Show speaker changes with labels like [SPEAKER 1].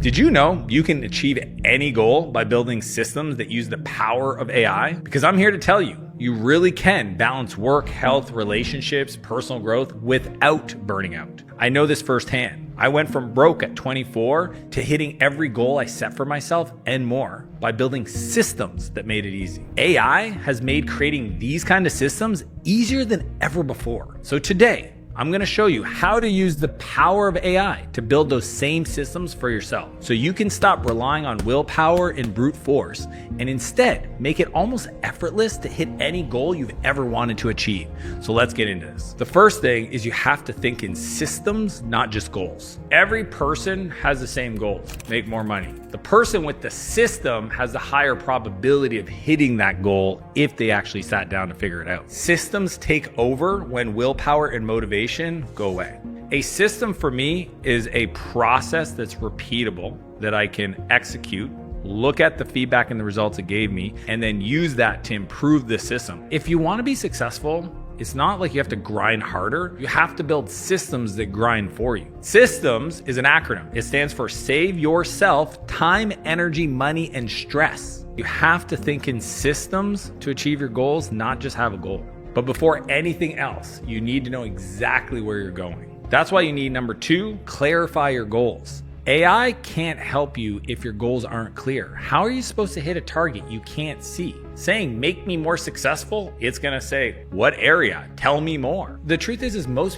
[SPEAKER 1] Did you know you can achieve any goal by building systems that use the power of AI? Because I'm here to tell you, you really can balance work, health, relationships, personal growth without burning out. I know this firsthand. I went from broke at 24 to hitting every goal I set for myself and more by building systems that made it easy. AI has made creating these kind of systems easier than ever before. So today, I'm gonna show you how to use the power of AI to build those same systems for yourself so you can stop relying on willpower and brute force and instead make it almost effortless to hit any goal you've ever wanted to achieve. So let's get into this. The first thing is you have to think in systems, not just goals. Every person has the same goals: make more money. The person with the system has the higher probability of hitting that goal if they actually sat down to figure it out. Systems take over when willpower and motivation go away. A system for me is a process that's repeatable, that I can execute, look at the feedback and the results it gave me, and then use that to improve the system. If you want to be successful, it's not like you have to grind harder. You have to build systems that grind for you. Systems is an acronym. It stands for Save Yourself Time, Energy, Money, and Stress. You have to think in systems to achieve your goals, not just have a goal. But before anything else, you need to know exactly where you're going. That's why you need number 2, clarify your goals. AI can't help you if your goals aren't clear. How are you supposed to hit a target you can't see? Saying, make me more successful, it's gonna say, what area? Tell me more. The truth is most